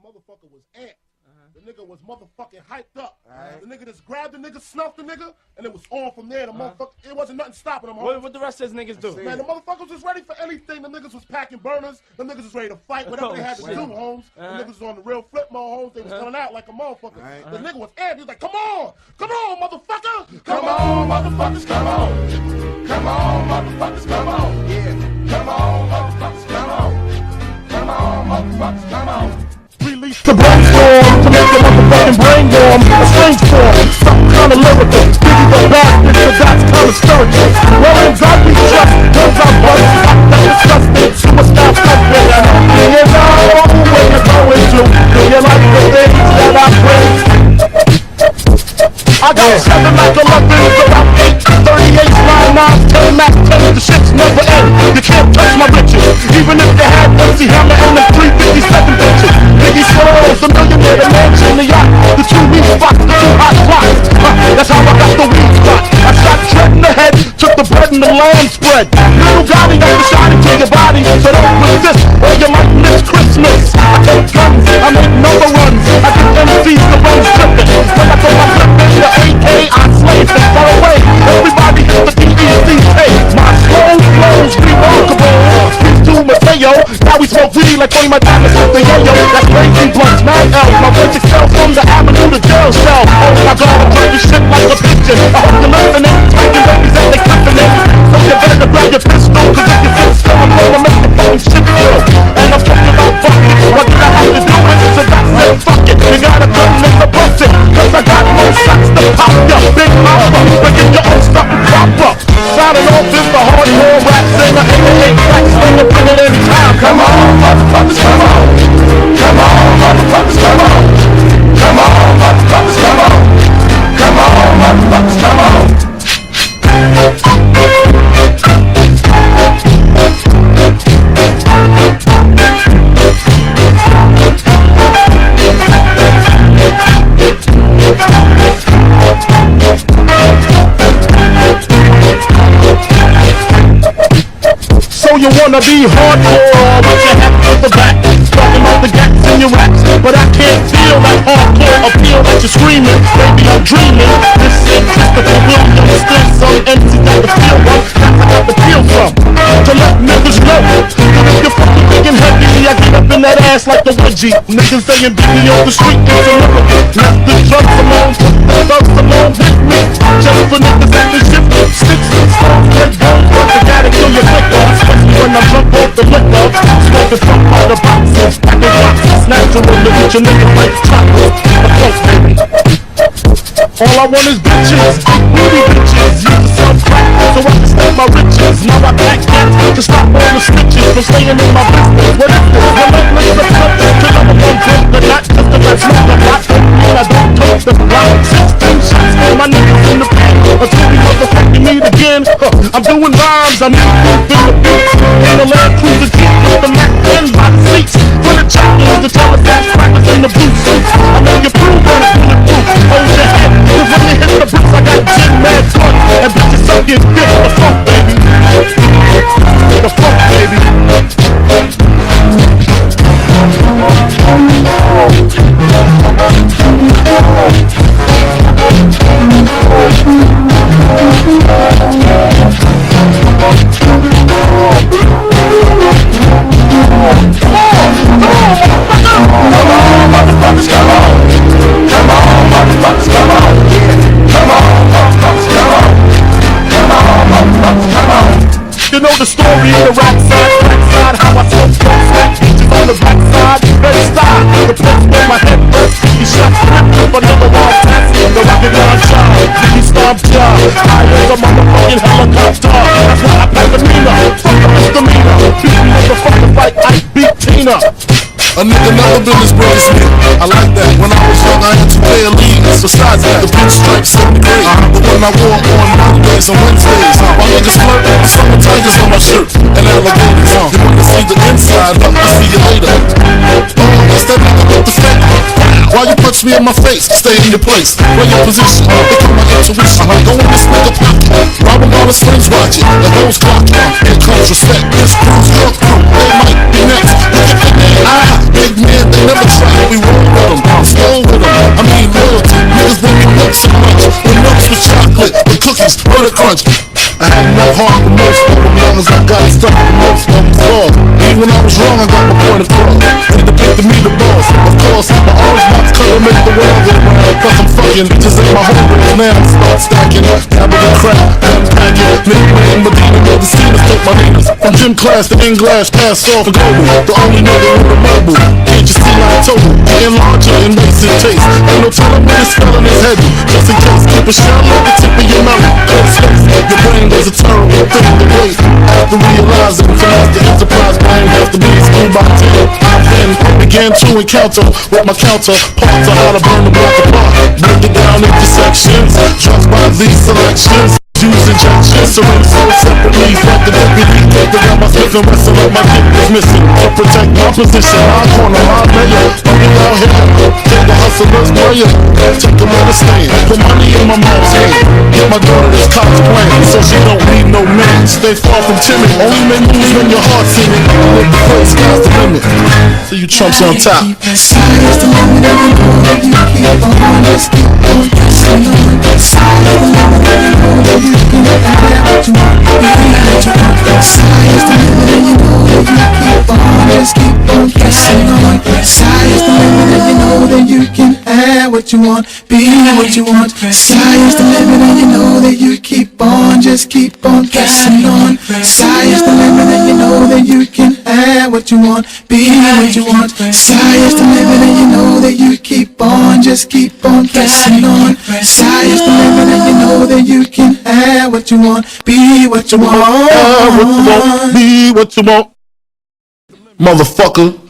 motherfucker was amped. The nigga was motherfucking hyped up. The nigga just grabbed the nigga, snuffed the nigga, and it was on from there. The motherfucker, it wasn't nothing stopping them. What the rest of these niggas do? Man, the motherfuckers was ready for anything. The niggas was packing burners. The niggas was ready to fight. Whatever they had to do, Holmes. The niggas was on the real flip mode, Holmes. They was coming out like a motherfucker. The nigga was amped. He was like, come on, motherfucker. Come on, motherfuckers, come on. Come on, motherfuckers, come on. Yeah. Come on, motherfuckers, come on. Come on, motherfuckers, come on. Release the brainstorm to make the motherfucking brain warm. A strange form, something kind of lyrical. Biggie the bastard, so that's kind of spiritual. Rollins I be just, guns I bust. That's disgusting, suicide something. And you know where you're going to. Do you like the things that I bring? I got 7 like 11s, about 8, 38s, 9, 9s, 10 Mac 10s, the shit's never end. You can't touch my riches, even if they had MC Hammer and the 357 bitches. Biggie Smalls, the millionaire, the mansion, the yacht, the 2 weed spots, the 2 hot spots. That's how I got the weed spot. I shot Tread in the head, took the bread and the lamb spread. Little Gotti got the shot into your body, so don't resist or you might miss Christmas. I take guns, I make number runs, I get MCs to run stripping. When I throw my flip in the AK, I slay them far away. Everybody hit the DECK. My slow flow's remarkable. Peace to Mateo, now we smoke weed like Tony Diamonds with the yo-yo. That's crazy blunts, 9L. My voice excels from the avenue to jail cell. Oh my God, I'm talking shit like a pigeon. I hope you're listening, taking babies and they clapping it. So you better grab your pistol, cause if you sit still, I'm gonna make the fucking shit real. And I'm talking about fucking, what did I have to do with it? So that's it, fuck it. You got a gun and a bustin', cause I got more shots to pop ya. Big mama, bringing your own stuff and pop up. Sounding off is the hardcore rap singer, 88 tracks, slinger, bring it in time. Come on, motherfuckers, come on. Come on, motherfuckers, come on. Come on, motherfuckers, come on. Come on, motherfuckers, come on. So you wanna be hardcore, but you have to the back. Talking about the gaps in your raps, but I can't feel that hardcore appeal that you're screaming. Baby, I'm dreaming. This is Christopher Williams, still some MCs got the feel from. That's I got the feel from. To let niggas know, if you're fucking thinking heavy, I get up in that ass like the wedgie. Niggas saying beat me on the street, it's a miracle. Left the drugs alone, put the thugs alone with me. Just for niggas acting shit, sticks and stones, get guns, but you gotta kill your liquor. When I jump off the liquor, smoking from all the boxes, packing boxes, natural to eat your nigga like chocolate. Baby. All I want is bitches, booty bitches. Used to sell crack, so I can stack my riches. Now I pack cats to stop all the snitches from staying in my business. What is this? Relentless approach to number one drink, but not just the rest. Smoke a lot, I don't tote the block. 16 shots for my niggas in the pen. Until we motherfucking meet again. I'm doing rhymes, I'm in the beats. In the Land Cruiser Jeep with the Mac 10 by the seats. For the chocolates, the telephone crackers in the blue suits. I know you prove that it's bulletproof. Hold your head, cause when you hit the bricks, I got gin mad fun. And bitches sucking dick, the funk, baby. The funk, baby. You know the story of the rap side, how I took those back bitches on the back side. Ready style, the place where my head burst. He shot script with another wild pass. The rocket non-child, he stomped job. I was a motherfucking helicopter. That's why I pack the Nina, fuck the misdemeanor. Beat motherfuckers like I beat Tina. A nigga never been as broke as me. I like that. When I was young, I had to pay a league. Besides that, the pinstripes set me great. The one I wore on Mondays and Wednesdays. My niggas flirt, summer tigers on my shirt and alligators. You wanna see the inside? I'll see you later. That's that nigga with the fat. Why you punch me in my face? Stay in your place. Where your position? They call my intuition. Go in this nigga pocket. Rob him while his friends watch it. The hoes clock. Here comes respect. This crew's your crew. They might be next. Look at the name. Big man, they never the track, we roll with them, slow with them. I mean loyalty, niggas want me milk so much. When milks with chocolate, with cookies, butter crunch. I had enough heart for most of them, long as I got stuck with most of them flaws. Even when I was wrong, I got my point across. They depicted me the boss, of course. My orange box color make the world go round. Plus I'm fucking bitches in my homeboys now. I'm start stacking, dabbing the crack, and I'm packing. Nickname Medina, never seen us take my niggas. From gym class to in-glass, pass off and global. The only nigga with a mobile. Can't you see how I told you? Getting larger and wasting taste. Ain't no telling when it's spelling is heavy. Just in case, keep a shell at the tip of your mouth. Your brain was a terrible thing to wait. After realizing, finesse the enterprise brain after being schooled by 10. I then began to encounter with my counterparts on how to burn the block apart. Break it down into sections, drugs by these selections. Use injections, syringe sold separately. Fuck the deputy, take the gun, my Smith and Wesson like my dick was missing. To protect my position, my corner, my mayor. Money out here, take the hustler's prayer. Take the letter stand, put money in my mom's hand. Get my daughter this college plan, so she don't need no man. Stay far from timid, only make moves when your heart's in it. Live the place, sky's the limit. So you chumps on top. Sky's the limit, and you know that you keep on, just keep on pressing on. Sky's the limit, and you know that you can have what you want, be what you want. Sky's the limit, and you know that you keep on, just keep on pressing on. Sky's the limit, and you know that you can have what you want, be what you want. Sky's the limit, and you know that you keep on, just keep on pressing on. Sky's the limit, and you know that you can have what you want, be what you want. Sky's the limit, and you know that you keep on, just keep on pressing on. Sky's the limit, and you know that you can have what you want, be what you want. Be what you want. Motherfucker.